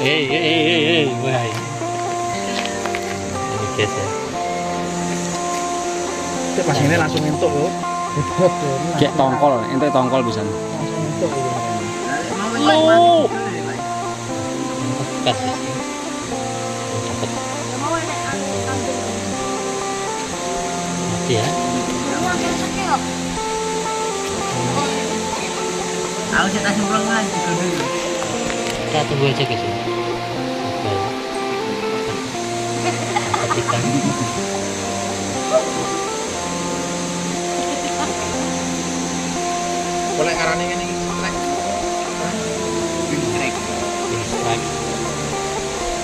Hei, wah. Ini guys ya. Cek pas ini langsung entuk loh. Kayak tongkol, ente tongkol bisa. Langsung entuk gitu. Oh. Dekat sih. Mati ya. Aku cetak semprong lagi dulu. Kita tunggu aja guys ya. Perhatikan. Boleh ngarani ini strike. Strike.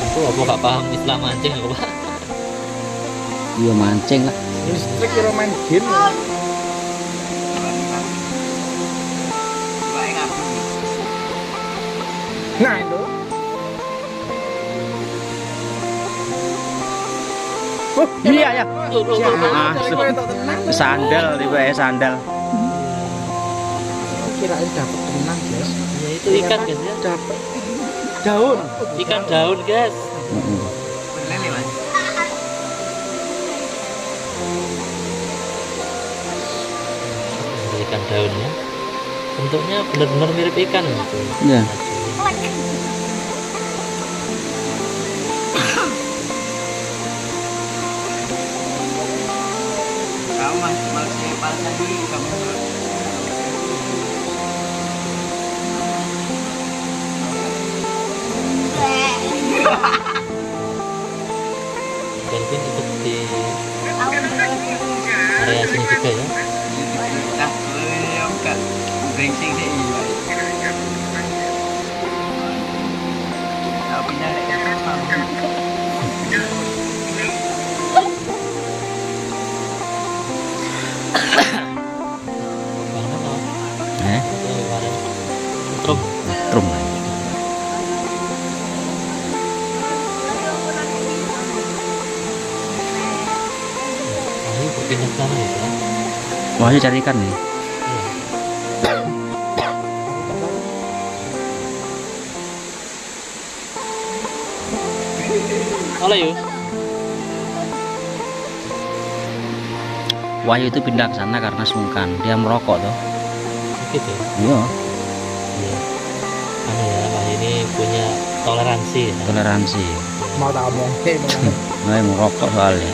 Aku apa gak paham Islam mancing aku pak. Iya mancing lah. Ini strike kira main game. Nah itu. Oh iya ya. Sandal tiba ya sandal. Kirain dapat tenang guys. Ya itu ikan guys ya. Dapat daun. Ikan daun guys. Lele mas. Ikan daunnya. Bentuknya benar-benar mirip ikan gitu. Iya. Kamu masih palsan dulu kamu. Dolphin ikut di area sini juga ya. Nah, bukan brengsek deh. Tapi nyari apa? Trum. Trum. Ayo berpindah sana ya. Wahyu cari ikan nih. Halo yuk. Wahyu itu pindah ke sana karena sungkan. Dia merokok tuh. Gitu. Iya. Iya. Anu ya, Wah ini punya toleransi. Ya. Toleransi. Mau tak omong. Nah, merokok soalnya.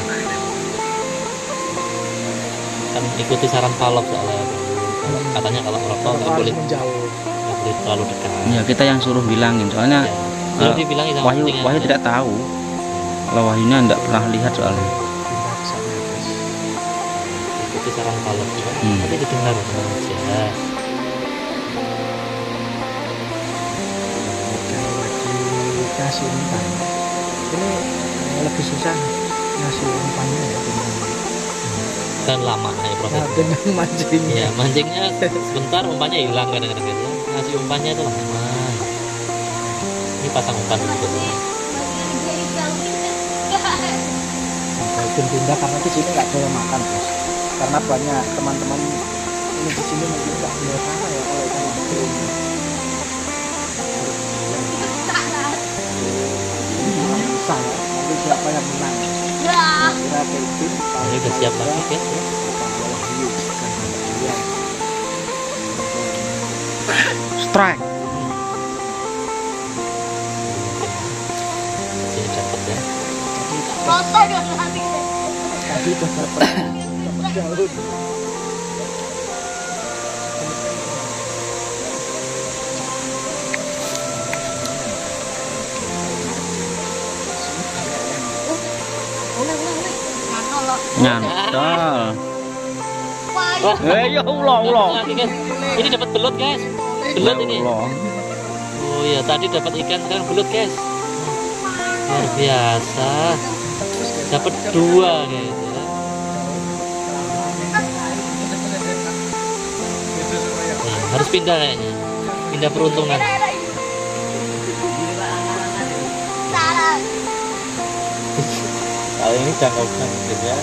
Kan ikuti saran Palop soalnya. Katanya kalau merokok nggak boleh menjauh. nggak boleh terlalu dekat. Ya kita yang suruh bilangin soalnya. Ya. Suruh dibilangin sama Wahyu kucingnya. tidak tahu. Kalau Wahyunya tidak pernah lihat soalnya. Ikuti saran Palop ya. Tapi didengar aja. Kasih umpan. Ini lebih susah ngasih umpannya ya Dan lama ya prosesnya. dengan mancing. Ya mancingnya sebentar, umpannya hilang kadang-kadang ya. Ngasih umpannya itu lama. Ini pasang umpan dulu. Mungkin pindah karena di sini nggak boleh makan bos. Karena banyak teman-teman ini di sini mungkin nggak boleh sana ya kalau ikan mancing. Bisa ya. Nanti siapa yang menang? Kira tim. Ini udah siap lagi guys. Strike. Sini dapat ya. Tadi udah dapat daun. Nyantol. Wah, Ya Allah. lagi, guys. Ini dapat belut, guys. Belut ini. Ya Allah. Oh iya, tadi dapat ikan, sekarang belut, guys. Luar biasa. Dapat 2, guys. Ya. Nah, harus pindah kayaknya. Pindah peruntungan. Kali ini jangkau sedikit ya.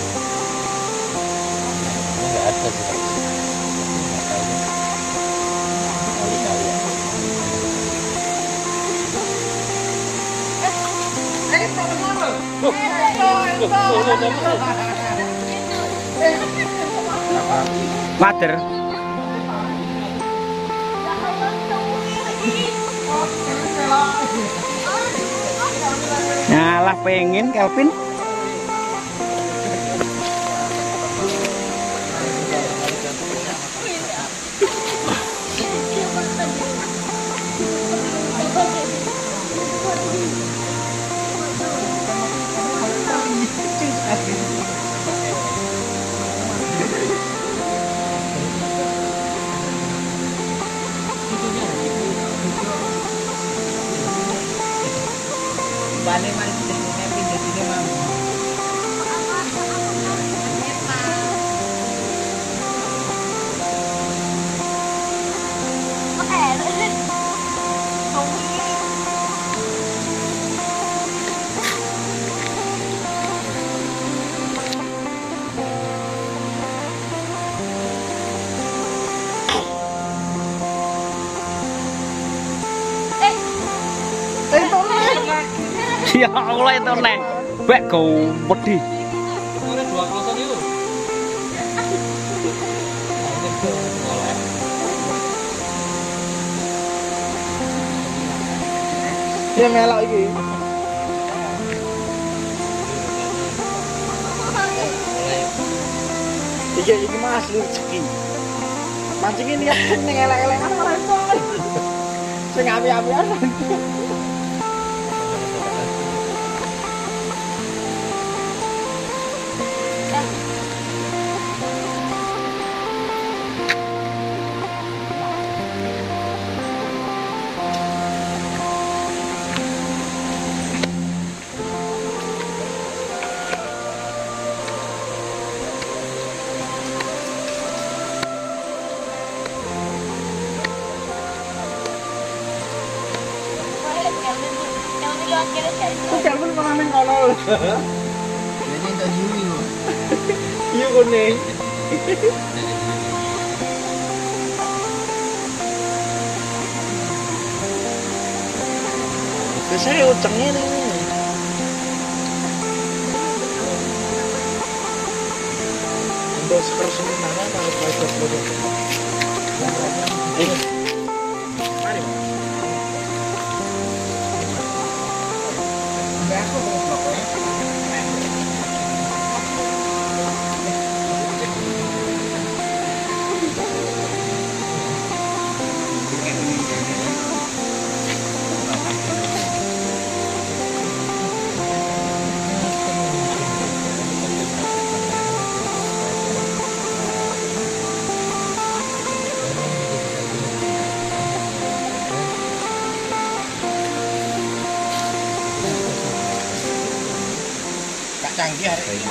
Ini nggak ada sih. Kali-kali. Mater. Ngalah pengen Kelvin. Balik malah pindah sini mam. Ya Allah itu neng. Bek kau pedih. Kemarin 2 klosan itu. Dia melok iki. Iki mas lu rezeki. Mancing ini niat ning elek-elekan malah iso. Sing api-apian. Kok Kelvin pernah main kono. Jadi itu Yui. Iya kuning. Biasanya ucengnya nih. Untuk seker sementara harus bayar dulu. Mari. Aku mau blok. Canggih hari ini.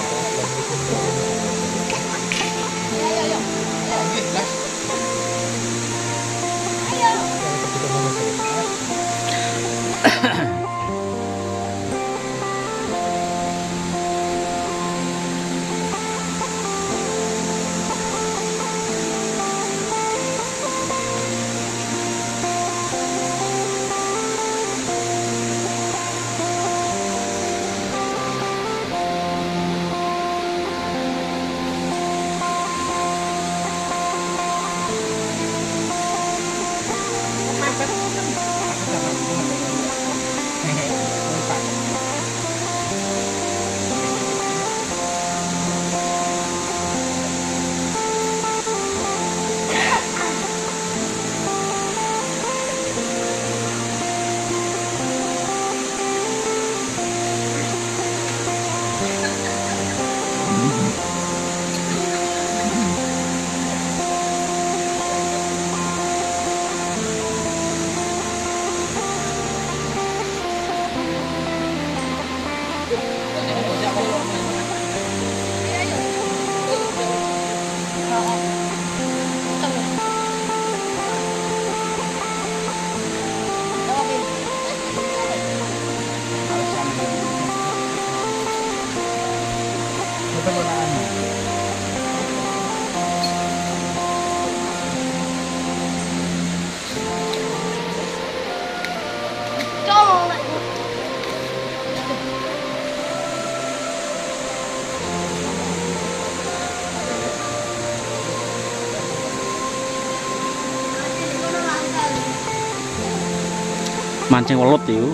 Mancing welut itu.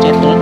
cendol